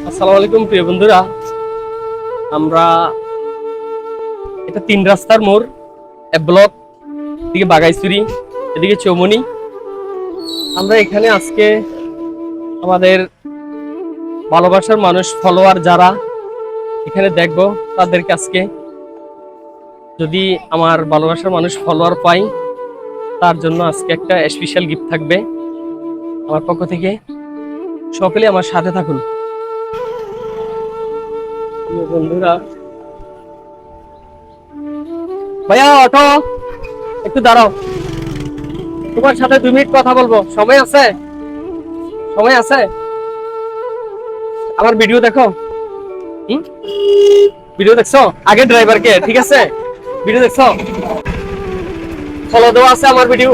আসসালামু আলাইকুম প্রিয় বন্ধুরা, আমরা এটা 3 রাস্তার মোড়, ব্লক, এদিকে বাগাইছড়ি, এদিকে চৌমনি। আমরা এখানে আজকে আমাদের ভালোবাসার মানুষ ফলোয়ার যারা এখানে দেখব, তাদেরকে আজকে যদি আমার ভালোবাসার মানুষ ফলোয়ার পাই, তার জন্য আজকে একটা স্পেশাল গিফট থাকবে আমার পক্ষ থেকে। সকলে আমার সাথে থাকুন প্রিয় বন্ধুরা। ভাইয়া অটো, একটু দাঁড়াও, তোমার সাথে 2 মিনিট কথা বলবো, সময় আছে? সময় আছে? আমার ভিডিও দেখো। ভিডিও দেখছো? আগে ড্রাইভারকে, ঠিক আছে? ভিডিও দেখছো? ফলো দেওয়া আছে আমার ভিডিও।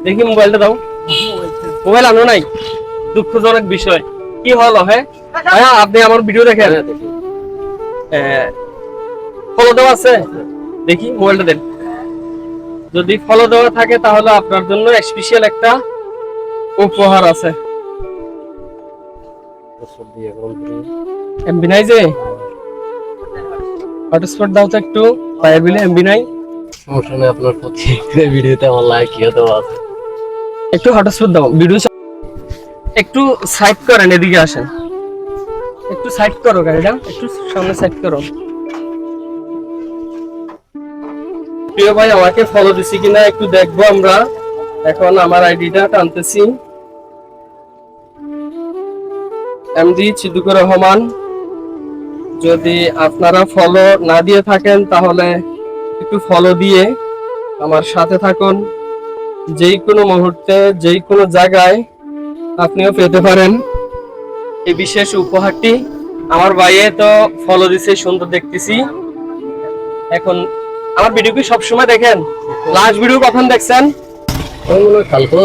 দেখি মোবাইলটা দাও। মোবাইল আনো নাই? দুঃখজনক বিষয়। কি হলো? হ্যাঁ ভাইয়া, আপনি আমার ভিডিও দেখেন? ফলো দেওয়া আছে? দেখি মোবাইলটা দেন। যদি ফলো দেওয়া থাকে তাহলে আপনার জন্য স্পেশাল একটা উপহার আছে। এমবি নাই যে? হটস্পট দাও তো একটু। ভাইয়ের বিলে এমবি নাই? সমস্যা নেই, আপনার প্রতি ভিডিওতে আমার লাইক দেওয়া আছে। একটু হটস্পট দাও। ভিডিও একটু সাইড করেন, এদিকে আসেন। একটু সাইড করো গাড়িটা, একটু সামনে সাইড করো। প্রিয় ভাই, আমাকে ফলো দিছি কিনা একটু দেখবো আমরা। এখন আমার আইডিটা টানতেছি, এমডি সিদ্দিকুর রহমান। যদি আপনারা ফলো না দিয়ে থাকেন তাহলে একটু ফলো দিয়ে আমার সাথে থাকুন। যেই কোনো মুহূর্তে যেই কোনো জায়গায় আপনিও পেতে পারেন এই বিশেষ উপহারটি। আমার ভাইয়ে তো ফলো দিছে, সুন্দর দেখতেছি। এখন আমার ভিডিও কি সবসময় দেখেন? লাস্ট ভিডিও কখন দেখছেন? কালকে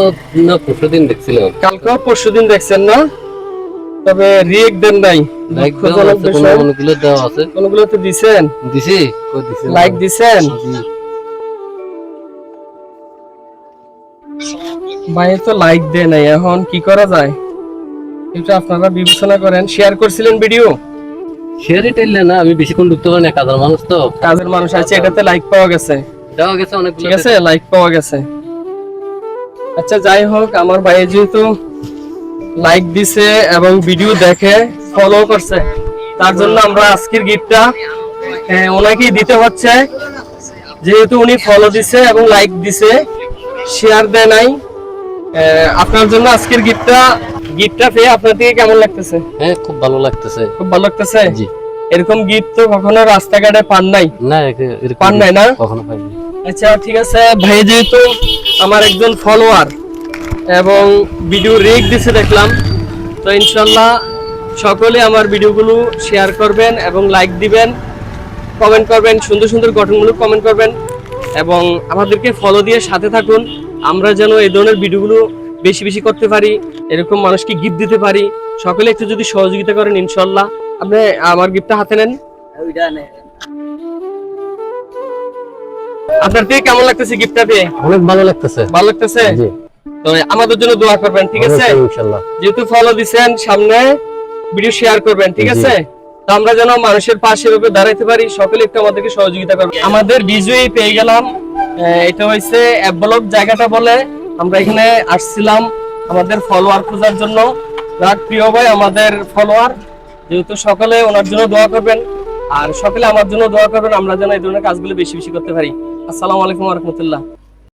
না পরশুদিন দেখছিলাম। কালকে পরশুদিন দেখছেন না? তবে রিয়েক্ট দেন নাই। কোনগুলো দেওয়া আছে, কোনগুলো তো দিছেন। দিছি, লাইক দিছেন। ভাই তো লাইক দেয় নাই, এখন কি করা যায় এটা আপনারা বিবেচনা করেন। শেয়ার করছিলেন ভিডিও? শেয়ারই টেললে না, আমি বেশিক্ষণ ঢুকতে পারি না, কাজের মানুষ তো। কাজের মানুষ আছে, এটাতে লাইক পাওয়া গেছে, দেওয়া গেছে অনেকগুলো, ঠিক আছে, লাইক পাওয়া গেছে। আচ্ছা যাই হোক, আমার ভাই যেহেতু লাইক দিছে এবং ভিডিও দেখে ফলো করছে, তার জন্য আমরা আজকের গিফটটা ওনাকেই দিতে হচ্ছে। যেহেতু উনি ফলো দিছে এবং লাইক দিছে, শেয়ার দেয় নাই। আপনার জন্য আজকের গিফটটা পেয়ে আপনার থেকে কেমন লাগতেছে? হ্যাঁ, খুব ভালো লাগতেছে। খুব ভালো লাগতেছে? জি। এরকম গিফট তো কখনো রাস্তাঘাটে পান নাই? না, পান নাই না? কখনো পাইনি। আচ্ছা ঠিক আছে ভাই, যেহেতু আমার একজন ফলোয়ার এবং ভিডিও রেক দিছে দেখলাম, তো ইনশাল্লাহ সকলে আমার ভিডিওগুলো শেয়ার করবেন এবং লাইক দিবেন, কমেন্ট করবেন, সুন্দর সুন্দর গঠনমূলক কমেন্ট করবেন এবং আমাদেরকে ফলো দিয়ে সাথে থাকুন। আমরা যেন এই ধরনের ভিডিওগুলো বেশি বেশি করতে পারি, এরকম মানুষকে গিফট দিতে পারি। সকলে একটু যদি সহযোগিতা করেন, ইনশাল্লাহ। আপনি আমার গিফটটা হাতে নেন। আপনার থেকে কেমন লাগতেছে গিফটটা পেয়ে? অনেক ভালো লাগতেছে। ভালো লাগতেছে? জি। তো আমাদের জন্য দোয়া করবেন, ঠিক আছে? ইনশাআল্লাহ। যেহেতু ফলো দিবেন, সামনে ভিডিও শেয়ার করবেন, ঠিক আছে? তো আমরা যেন মানুষের পাশে রূপে দাঁড়াইতে পারি, সকলে একটু আমাদেরকে সহযোগিতা করবেন। আমাদের বিজয়ী পেয়ে গেলাম। এটা হইছে ব্লক জায়গাটা বলে। আমরা এখানে আসছিলাম আমাদের ফলোয়ার খোঁজার জন্য। যাক প্রিয় ভাই, আমাদের ফলোয়ার, যেহেতু সকলে ওনার জন্য দোয়া করবেন আর সকলে আমার জন্য দোয়া করবেন, আমরা যেন এই ধরনের কাজগুলো বেশি বেশি করতে পারি। আসসালামু আলাইকুম ওয়া রাহমাতুল্লাহ।